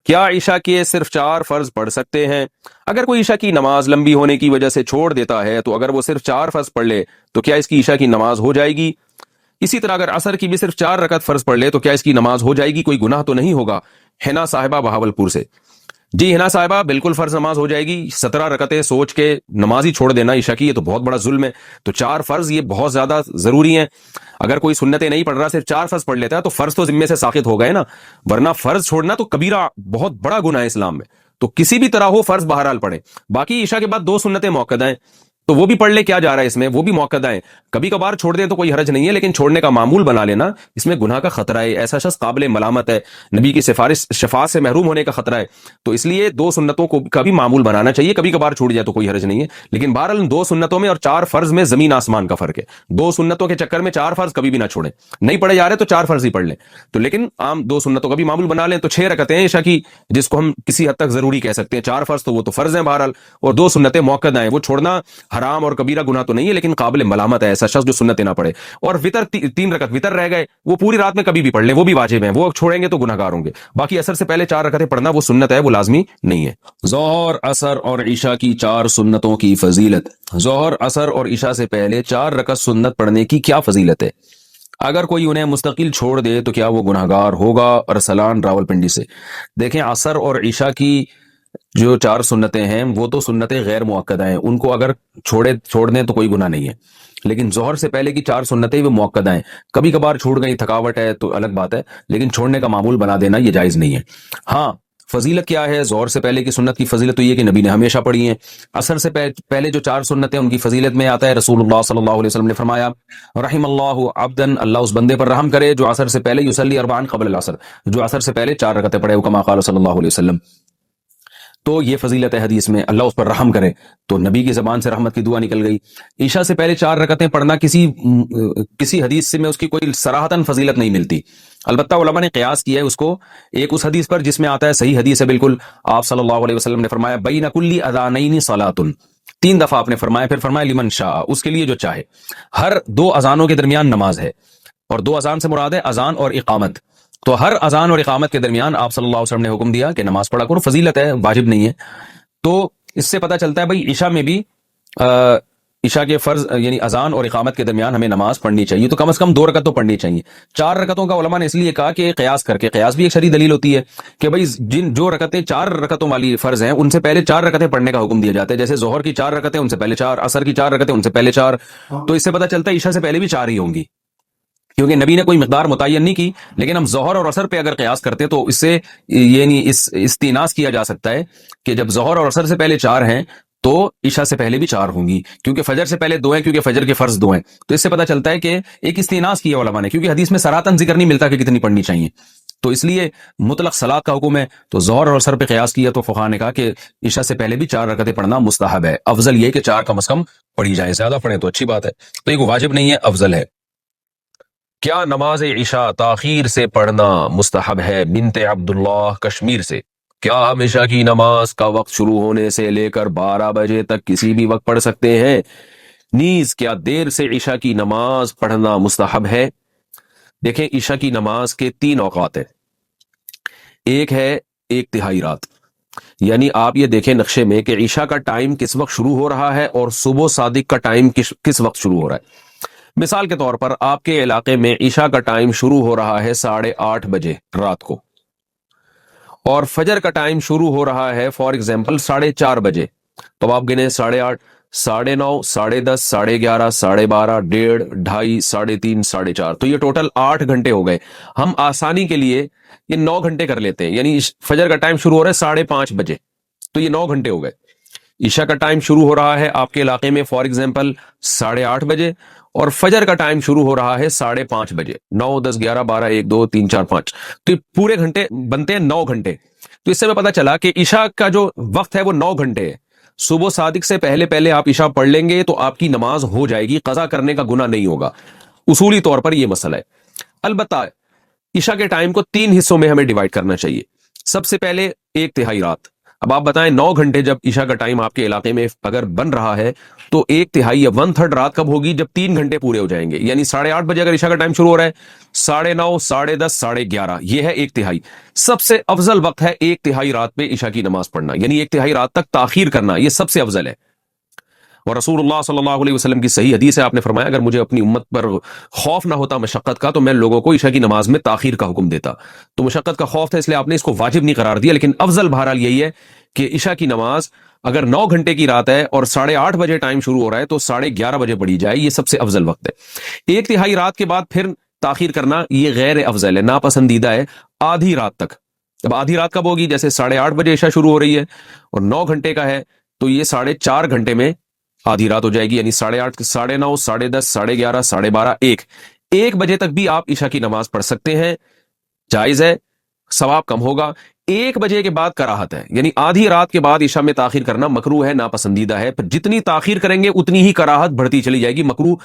کیا عشاء کے صرف 4 فرض پڑھ سکتے ہیں؟ اگر کوئی عشاء کی نماز لمبی ہونے کی وجہ سے چھوڑ دیتا ہے تو اگر وہ صرف 4 فرض پڑھ لے تو کیا اس کی عشاء کی نماز ہو جائے گی؟ اسی طرح اگر عصر کی بھی صرف 4 رکعت فرض پڑھ لے تو کیا اس کی نماز ہو جائے گی؟ کوئی گناہ تو نہیں ہوگا؟ حنا صاحبہ بہاولپور سے۔ جی حنا صاحبہ، بالکل فرض نماز ہو جائے گی۔ 17 رکعتیں سوچ کے نماز ہی چھوڑ دینا عشاء کی، یہ تو بہت بڑا ظلم ہے۔ تو 4 فرض یہ بہت زیادہ ضروری ہیں۔ اگر کوئی سنتیں نہیں پڑھ رہا، صرف 4 فرض پڑھ لیتا ہے تو فرض تو ذمے سے ساقط ہو گئے نا، ورنہ فرض چھوڑنا تو کبیرہ، بہت بڑا گناہ ہے اسلام میں۔ تو کسی بھی طرح ہو فرض بہرحال پڑھے۔ باقی عشاء کے بعد 2 سنتیں موقع ہیں تو وہ بھی پڑھ لے، کیا جا رہا ہے اس میں، وہ بھی موقع ہیں۔ کبھی کبھار چھوڑ دیں تو کوئی حرج نہیں ہے، لیکن چھوڑنے کا معمول بنا لینا اس میں گناہ کا خطرہ ہے۔ ایسا شخص قابل ملامت ہے، نبی کی شفاعت سے محروم ہونے کا خطرہ ہے۔ تو اس لیے 2 سنتوں کو کا بھی معمول بنانا چاہیے۔ کبھی کبھار چھوٹ جائے تو کوئی حرج نہیں ہے، لیکن بہرحال 2 سنتوں میں اور 4 فرض میں زمین آسمان کا فرق ہے۔ 2 سنتوں کے چکر میں 4 فرض کبھی بھی نہ چھوڑیں۔ نہیں پڑھے جا رہے تو 4 فرض ہی پڑھ لیں، تو لیکن عام 2 سنتوں کا بھی معمول بنا لیں۔ تو 6 رکعتیں ہیں عشاء کی، جس کو ہم کسی حد تک ضروری کہہ سکتے ہیں۔ 4 فرض تو وہ تو فرض ہیں بہرحال، اور 2 سنتیں موقع ہیں۔ وہ چھوڑنا حرام اور کبیرہ گناہ تو نہیں ہے، لیکن قابل ملامت ہے ایسا شخص جو سنتیں نہ پڑھے۔ اور وتر 3 رکعت وتر رہ گئے، وہ پوری رات میں کبھی بھی پڑھ لیں، وہ بھی واجب ہیں، وہ چھوڑیں گے تو گناہگار ہوں گے۔ باقی عصر سے پہلے 4 رکعتیں پڑھنا وہ سنت ہے، وہ لازمی نہیں ہے۔ ظہر، عصر اور عشاء کی 4 سنتوں کی فضیلت۔ ظہر، عصر اور عشاء سے پہلے 4 رکعت سنت پڑھنے کی کیا فضیلت ہے؟ اگر کوئی انہیں مستقل چھوڑ دے تو کیا وہ گناہگار ہوگا؟ ارسلان راولپنڈی سے۔ دیکھیں، عصر اور عشاء کی جو 4 سنتیں ہیں وہ تو سنتیں غیر مؤکدہ ہیں، ان کو اگر چھوڑ دیں تو کوئی گناہ نہیں ہے، لیکن ظہر سے پہلے کی 4 سنتیں وہ مؤکدہ ہیں۔ کبھی کبھار چھوٹ گئی، تھکاوٹ ہے تو الگ بات ہے، لیکن چھوڑنے کا معمول بنا دینا یہ جائز نہیں ہے۔ ہاں، فضیلت کیا ہے؟ ظہر سے پہلے کی سنت کی فضیلت تو یہ کہ نبی نے ہمیشہ پڑھی ہے۔ عصر سے پہلے جو 4 سنتیں ان کی فضیلت میں آتا ہے، رسول اللہ صلی اللہ علیہ وسلم نے فرمایا، رحم اللہ عبدن، اللہ اس بندے پر رحم کرے جو عصر سے پہلے یصلی 4 قبل العصر، جو عصر سے پہلے 4 رکعتیں پڑھے، کما قال صلی اللہ علیہ وسلم۔ تو یہ فضیلت ہے حدیث میں، اللہ اس پر رحم کرے، تو نبی کی زبان سے رحمت کی دعا نکل گئی۔ عشاء سے پہلے 4 رکعتیں پڑھنا کسی حدیث سے میں اس کی کوئی صراحتاً فضیلت نہیں ملتی، البتہ علماء نے قیاس کیا ہے اس کو اس حدیث پر جس میں آتا ہے، صحیح حدیث ہے بالکل، آپ صلی اللہ علیہ وسلم نے فرمایا، بین کل اذانین صلاۃ، 3 دفعہ آپ نے فرمایا، پھر فرمایا لمن شاء، اس کے لیے جو چاہے۔ ہر 2 اذانوں کے درمیان نماز ہے، اور 2 اذان سے مراد ہے اذان اور اقامت۔ تو ہر اذان اور اقامت کے درمیان آپ صلی اللہ علیہ وسلم نے حکم دیا کہ نماز پڑھا کرو، فضیلت ہے، واجب نہیں ہے۔ تو اس سے پتہ چلتا ہے بھائی عشاء میں بھی عشاء کے فرض یعنی اذان اور اقامت کے درمیان ہمیں نماز پڑھنی چاہیے، تو کم از کم 2 رکعت تو پڑھنی چاہیے۔ 4 رکعتوں کا علماء نے اس لیے کہا کہ قیاس کر کے، قیاس بھی ایک شرعی دلیل ہوتی ہے کہ بھائی جو رکعتیں 4 رکعتوں والی فرض ہیں ان سے پہلے 4 رکعتیں پڑھنے کا حکم دیا جاتا ہے، جیسے ظہر کی 4 رکعتیں ان سے پہلے 4، عصر کی 4 رکعتیں ان سے پہلے 4۔ تو اس سے پتہ چلتا ہے عشاء سے پہلے بھی 4 ہی ہوں گی، کیونکہ نبی نے کوئی مقدار متعین نہیں کی۔ لیکن ہم ظہر اور عصر پہ اگر قیاس کرتے تو اس سے یعنی استئناس کیا جا سکتا ہے کہ جب ظہر اور عصر سے پہلے 4 ہیں تو عشاء سے پہلے بھی 4 ہوں گی، کیونکہ فجر سے پہلے 2 ہیں، کیونکہ فجر کے فرض 2 ہیں۔ تو اس سے پتہ چلتا ہے کہ ایک استئناس کیا علماء نے، کیونکہ حدیث میں صراحتاً ذکر نہیں ملتا کہ کتنی پڑھنی چاہیے، تو اس لیے مطلق صلاۃ کا حکم ہے۔ تو ظہر اور عصر پہ قیاس کیا تو فقہاء نے کہا کہ عشاء سے پہلے بھی 4 رکعتیں پڑھنا مستحب ہے، افضل یہ کہ 4 کم از کم پڑھی جائیں، زیادہ پڑھیں تو اچھی بات ہے، تو یہ واجب نہیں ہے، افضل ہے۔ کیا نماز عشاء تاخیر سے پڑھنا مستحب ہے؟ بنت عبداللہ کشمیر سے۔ کیا ہم عشاء کی نماز کا وقت شروع ہونے سے لے کر 12 بجے تک کسی بھی وقت پڑھ سکتے ہیں؟ نیز کیا دیر سے عشاء کی نماز پڑھنا مستحب ہے؟ دیکھیں، عشاء کی نماز کے 3 اوقات ہیں۔ ایک ہے 1 تہائی رات، یعنی آپ یہ دیکھیں نقشے میں کہ عشاء کا ٹائم کس وقت شروع ہو رہا ہے اور صبح صادق کا ٹائم کس وقت شروع ہو رہا ہے۔ مثال کے طور پر آپ کے علاقے میں عشاء کا ٹائم شروع ہو رہا ہے 8:30 بجے رات کو، اور فجر کا ٹائم شروع ہو رہا ہے فار ایگزامپل 4:30 بجے، تو آپ گنے 8:30، 9:30، 10:30، 11:30، 12:30، 1:30، 2:30، 3:30، 4:30، تو یہ ٹوٹل 8 گھنٹے ہو گئے۔ ہم آسانی کے لیے یہ 9 گھنٹے کر لیتے ہیں، یعنی فجر کا ٹائم شروع ہو رہا ہے 5:30 بجے، تو یہ 9 گھنٹے ہو گئے۔ عشاء کا ٹائم شروع ہو رہا ہے آپ کے علاقے میں فار ایگزامپل 8:30 بجے، اور فجر کا ٹائم شروع ہو رہا ہے 5:30 بجے، 9، 10، 11، 12، 1، 2، 3، 4، 5، تو پورے گھنٹے بنتے ہیں 9 گھنٹے۔ تو اس سے ہمیں پتہ چلا کہ عشاء کا جو وقت ہے وہ 9 گھنٹے ہے۔ صبح صادق سے پہلے آپ عشاء پڑھ لیں گے تو آپ کی نماز ہو جائے گی، قضا کرنے کا گناہ نہیں ہوگا، اصولی طور پر یہ مسئلہ ہے۔ البتہ عشاء کے ٹائم کو 3 حصوں میں ہمیں ڈیوائیڈ کرنا چاہیے۔ سب سے پہلے 1 تہائی رات، اب آپ بتائیں 9 گھنٹے جب عشاء کا ٹائم آپ کے علاقے میں اگر بن رہا ہے تو 1/3 یا 1/3 رات کب ہوگی؟ جب 3 گھنٹے پورے ہو جائیں گے، یعنی 8:30 بجے اگر عشاء کا ٹائم شروع ہو رہا ہے، 9:30، 10:30، 11:30، یہ ہے 1/3۔ سب سے افضل وقت ہے 1/3 رات پہ عشاء کی نماز پڑھنا، یعنی 1/3 رات تک تاخیر کرنا، یہ سب سے افضل ہے۔ اور رسول اللہ صلی اللہ علیہ وسلم کی صحیح حدیث ہے، آپ نے فرمایا اگر مجھے اپنی امت پر خوف نہ ہوتا مشقت کا تو میں لوگوں کو عشاء کی نماز میں تاخیر کا حکم دیتا۔ تو مشقت کا خوف تھا اس لیے آپ نے اس کو واجب نہیں قرار دیا، لیکن افضل بہرحال یہی ہے کہ عشاء کی نماز اگر 9 گھنٹے کی رات ہے اور 8:30 بجے ٹائم شروع ہو رہا ہے تو 11:30 بجے پڑھی جائے، یہ سب سے افضل وقت ہے۔ 1/3 رات کے بعد پھر تاخیر کرنا یہ غیر افضل ہے، ناپسندیدہ ہے آدھی رات تک۔ اب آدھی رات کب ہوگی؟ جیسے 8:30 بجے عشاء شروع ہو رہی ہے اور 9 گھنٹے کا ہے تو یہ 4.5 گھنٹے میں آدھی رات ہو جائے گی، یعنی 8:30، 9:30، 10:30، 11:30، 12:30، 1 بجے تک بھی آپ عشاء کی نماز پڑھ سکتے ہیں، جائز ہے، ثواب کم ہوگا۔ 1 بجے کے بعد کراہت ہے، یعنی آدھی رات کے بعد عشاء میں تاخیر کرنا مکروہ ہے، ناپسندیدہ ہے۔ پھر جتنی تاخیر کریں گے اتنی ہی کراہت بڑھتی چلی جائے گی، مکروہ،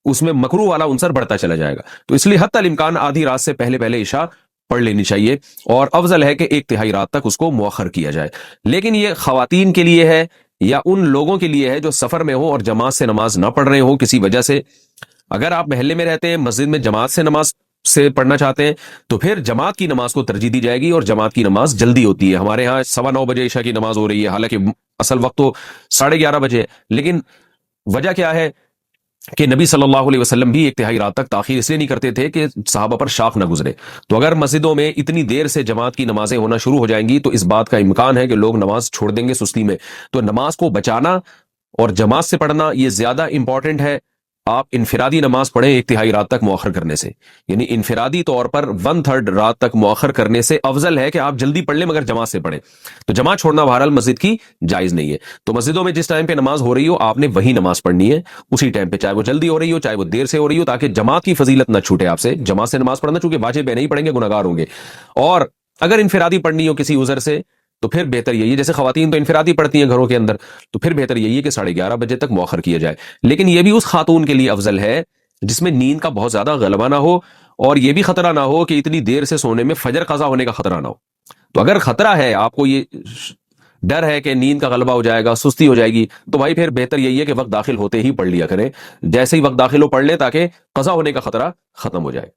اس میں مکروہ والا عنصر بڑھتا چلا جائے گا۔ تو اس لیے حتی الامکان آدھی رات سے پہلے پہلے عشاء پڑھ لینی چاہیے، اور افضل ہے کہ 1/3 رات تک اس کو مؤخر کیا جائے۔ لیکن یہ خواتین کے لیے ہے یا ان لوگوں کے لیے ہے جو سفر میں ہو اور جماعت سے نماز نہ پڑھ رہے ہو کسی وجہ سے۔ اگر آپ محلے میں رہتے ہیں، مسجد میں جماعت سے نماز سے پڑھنا چاہتے ہیں تو پھر جماعت کی نماز کو ترجیح دی جائے گی، اور جماعت کی نماز جلدی ہوتی ہے۔ ہمارے ہاں 9:15 بجے عشاء کی نماز ہو رہی ہے، حالانکہ اصل وقت تو 11:30 بجے ہے، لیکن وجہ کیا ہے کہ نبی صلی اللہ علیہ وسلم بھی 1/3 رات تک تاخیر اس لیے نہیں کرتے تھے کہ صحابہ پر شاق نہ گزرے۔ تو اگر مسجدوں میں اتنی دیر سے جماعت کی نمازیں ہونا شروع ہو جائیں گی تو اس بات کا امکان ہے کہ لوگ نماز چھوڑ دیں گے سستی میں۔ تو نماز کو بچانا اور جماعت سے پڑھنا یہ زیادہ امپورٹنٹ ہے۔ آپ انفرادی نماز پڑھیں 1/3 رات تک مؤخر کرنے سے، یعنی انفرادی طور پر 1/3 رات تک مؤخر کرنے سے افضل ہے کہ آپ جلدی پڑھ لیں مگر جماعت سے پڑھیں۔ تو جماعت چھوڑنا بہرحال مسجد کی جائز نہیں ہے۔ تو مسجدوں میں جس ٹائم پہ نماز ہو رہی ہو آپ نے وہی نماز پڑھنی ہے اسی ٹائم پہ، چاہے وہ جلدی ہو رہی ہو چاہے وہ دیر سے ہو رہی ہو، تاکہ جماعت کی فضیلت نہ چھوٹے آپ سے۔ جماعت سے نماز پڑھنا چونکہ واجب ہے، نہیں پڑھیں گے گناہگار ہوں گے۔ اور اگر انفرادی پڑھنی ہو کسی عذر سے تو پھر بہتر یہی ہے، جیسے خواتین تو انفرادی پڑھتی ہیں گھروں کے اندر، تو پھر بہتر یہی ہے کہ 11:30 بجے تک مؤخر کیا جائے۔ لیکن یہ بھی اس خاتون کے لیے افضل ہے جس میں نیند کا بہت زیادہ غلبہ نہ ہو، اور یہ بھی خطرہ نہ ہو کہ اتنی دیر سے سونے میں فجر قضا ہونے کا خطرہ نہ ہو۔ تو اگر خطرہ ہے، آپ کو یہ ڈر ہے کہ نیند کا غلبہ ہو جائے گا، سستی ہو جائے گی، تو بھائی پھر بہتر یہی ہے کہ وقت داخل ہوتے ہی پڑھ لیا کریں، جیسے ہی وقت داخل ہو پڑھ لیں تاکہ قضا ہونے کا خطرہ ختم ہو جائے۔